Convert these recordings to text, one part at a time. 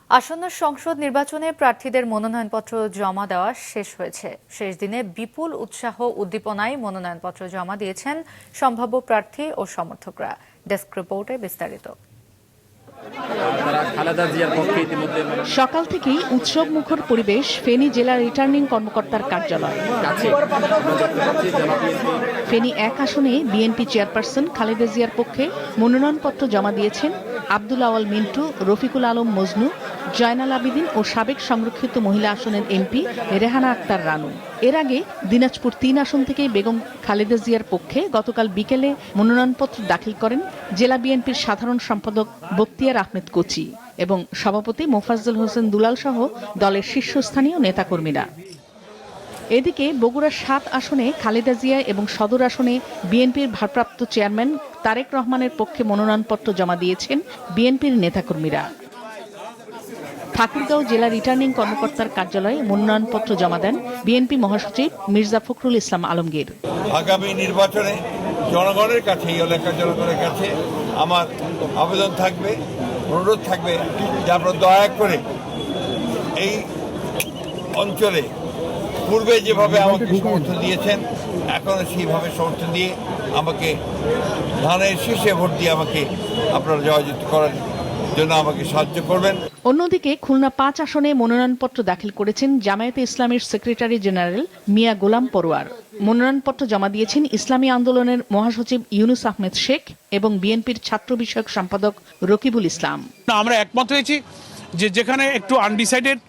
আসন্ন সংসদ নির্বাচনে প্রার্থীদের মনোনয়নপত্র জমা দেওয়া শেষ হয়েছে। শেষ দিনে বিপুল উৎসাহ উদ্দীপনায় মনোনয়নপত্র জমা দিয়েছেন সম্ভাব্য প্রার্থী ও সমর্থকরা। ডেস্ক রিপোর্টে বিস্তারিত। সকাল থেকেই উৎসব মুখর পরিবেশ ফেনী জেলা রিটার্নিং কর্মকর্তার কার্যালয়। ফেনী ১ আসনে বিএনপি চেয়ারপারসন খালেদা জিয়ার পক্ষে মনোনয়নপত্র জমা দিয়েছেন আব্দুল আওয়াল মিন্টু, রফিকুল আলম মজনু, জয়নাল আবেদিন ও সাবেক সংরক্ষিত মহিলা আসনের এমপি রেহানা আক্তার রানু। এর আগে দিনাজপুর ৩ আসন থেকে বেগম খালেদা জিয়ার পক্ষে গতকাল বিকেলে মনোনয়নপত্র দাখিল করেন জেলা বিএনপির সাধারণ সম্পাদক বখতিয়ার আহমেদ কোচি এবং সভাপতি মোফাজ্জল হোসেন দুলাল সহ দলের শীর্ষস্থানীয় নেতাকর্মীরা। এদিকে বগুড়ার ৭ আসনে খালেদা জিয়া এবং সদর আসনে বিএনপির ভারপ্রাপ্ত চেয়ারম্যান তারেক রহমানের পক্ষে মনোনয়নপত্র জমা দিয়েছেন বিএনপির নেতাকর্মীরা। ঠাকুরগাঁও জেলা রিটার্নিং কর্মকর্তার কার্যালয়ে মনোনয়নপত্র জমা দেন বিএনপি মহাসচিব মির্জা ফখরুল ইসলাম আলমগীর। আগামী নির্বাচনে জনগণের কাছে, এই এলাকার জনগণের কাছে আমার আবেদন থাকবে, অনুরোধ থাকবে যে আপনারা দয়া করে এই অঞ্চলে পূর্বে যেভাবে আমাকে সমর্থন দিয়েছেন এখনো সেইভাবে সমর্থন দিয়ে আমাকে ধানের শীর্ষে ভোট দিয়ে আমাকে আপনারা জয়যুক্ত করার জন্য আমাকে সাহায্য করবেন। অন্যদিকে খুলনা ৫ আসনে মনোনয়নপত্র দাখিল করেছেন জামায়াতে ইসলামীর সেক্রেটারি জেনারেল মিয়া গোলাম পরোয়ার। মনোনয়নপত্র জমা দিয়েছেন ইসলামী আন্দোলনের মহাসচিব ইউনুস আহমেদ শেখ এবং বিএনপির ছাত্র বিষয়ক সম্পাদক রকিবুল ইসলাম। আমরা একমত হয়েছি যে যেখানে একটু আনডিসাইডেড,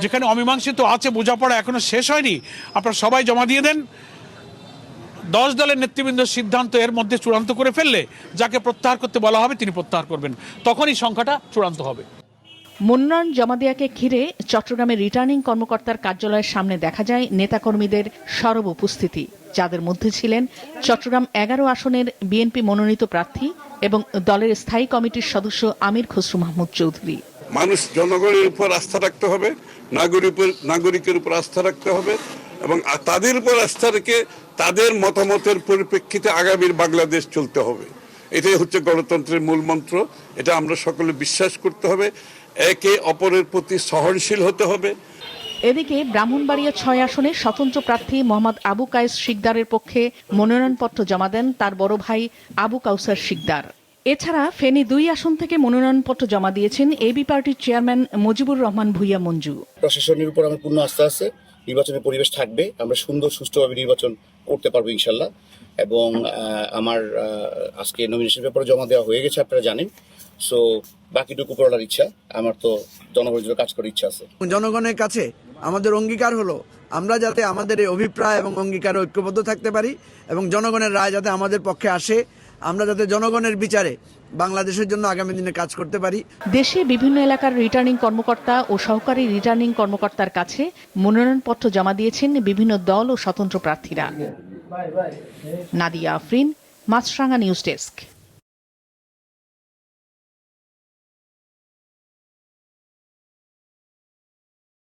যেখানে অমীমাংসিত আছে, বোঝাপড়া এখনো শেষ হয়নি, আপনারা সবাই জমা দিয়ে দেন। 10 দলের নেতৃবৃন্দের সিদ্ধান্ত এর মধ্যে চূড়ান্ত করে ফেললে যাকে প্রত্যাহার করতে বলা হবে তিনি প্রত্যাহার করবেন, তখনই সংখ্যাটা চূড়ান্ত হবে। মনোনয়ন জমা দেওয়াকে ঘিরে চট্টগ্রামের রিটার্নিং কর্মকর্তার কার্যালয়ের সামনে দেখা যায় নেতাকর্মীদের সরব উপস্থিতি, যাদের মধ্যে ছিলেন চট্টগ্রাম ১১ আসনের বিএনপি মনোনীত প্রার্থী এবং দলের স্থায়ী কমিটির সদস্য আমির খসরু মাহমুদ চৌধুরী। মানুষ জনগণের উপর আস্থা রাখতে হবে, নাগরিকের উপর আস্থা রাখতে হবে এবং তাদের উপর আস্থা রেখে তাদের মতামতের পরিপ্রেক্ষিতে আগামীর বাংলাদেশ চলতে হবে। এটাই হচ্ছে গণতন্ত্রের মূল মন্ত্র। এটা আমরা সকলে বিশ্বাস করতে হবে, একে অপরের প্রতি সহনশীল হতে হবে। এদিকে ব্রাহ্মণবাড়িয়া ৬ আসনে স্বতন্ত্র প্রার্থী মোহাম্মদ আবু কায়েস শিকদারের পক্ষে মনোনয়নপত্র জমা দেন তার বড় ভাই আবু কাউসার শিকদার। এছাড়া ফেনী ২ আসন থেকে মনোনয়নপত্র জমা দিয়েছেন এবি পার্টির চেয়ারম্যান মুজিবুর রহমান ভূঁইয়া মঞ্জু। প্রশাসনের উপর আমার পূর্ণ আস্থা আছে, নির্বাচনের পরিবেশ থাকবে, আমরা সুন্দর সুষ্ঠুভাবে নির্বাচন করতে পারবো ইনশাল্লাহ। এবং আমার আজকে নমিনেশন পেপার জমা দেওয়া হয়ে গেছে, আপনারা জানেন। সো বাকিটুকু করার ইচ্ছা, আমার তো জনগণের জন্য কাজ করার ইচ্ছা আছে। জনগণের কাছে আমাদের অঙ্গীকার হলো আমরা যাতে আমাদের এই অভিপ্রায় এবং অঙ্গীকারে ঐক্যবদ্ধ থাকতে পারি এবং জনগণের রায় যাতে আমাদের পক্ষে আসে, আমরা যাতে জনগণের বিচারে বাংলাদেশের জন্য আগামী দিনে কাজ করতে পারি। দেশে বিভিন্ন এলাকার রিটার্নিং কর্মকর্তা ও সহকারী রিটার্নিং কর্মকর্তার কাছে মনোনয়নপত্র জমা দিয়েছেন বিভিন্ন দল ও স্বতন্ত্র প্রার্থীরা। নাদিয়া আফরিন, মাছরাঙা নিউজ ডেস্ক।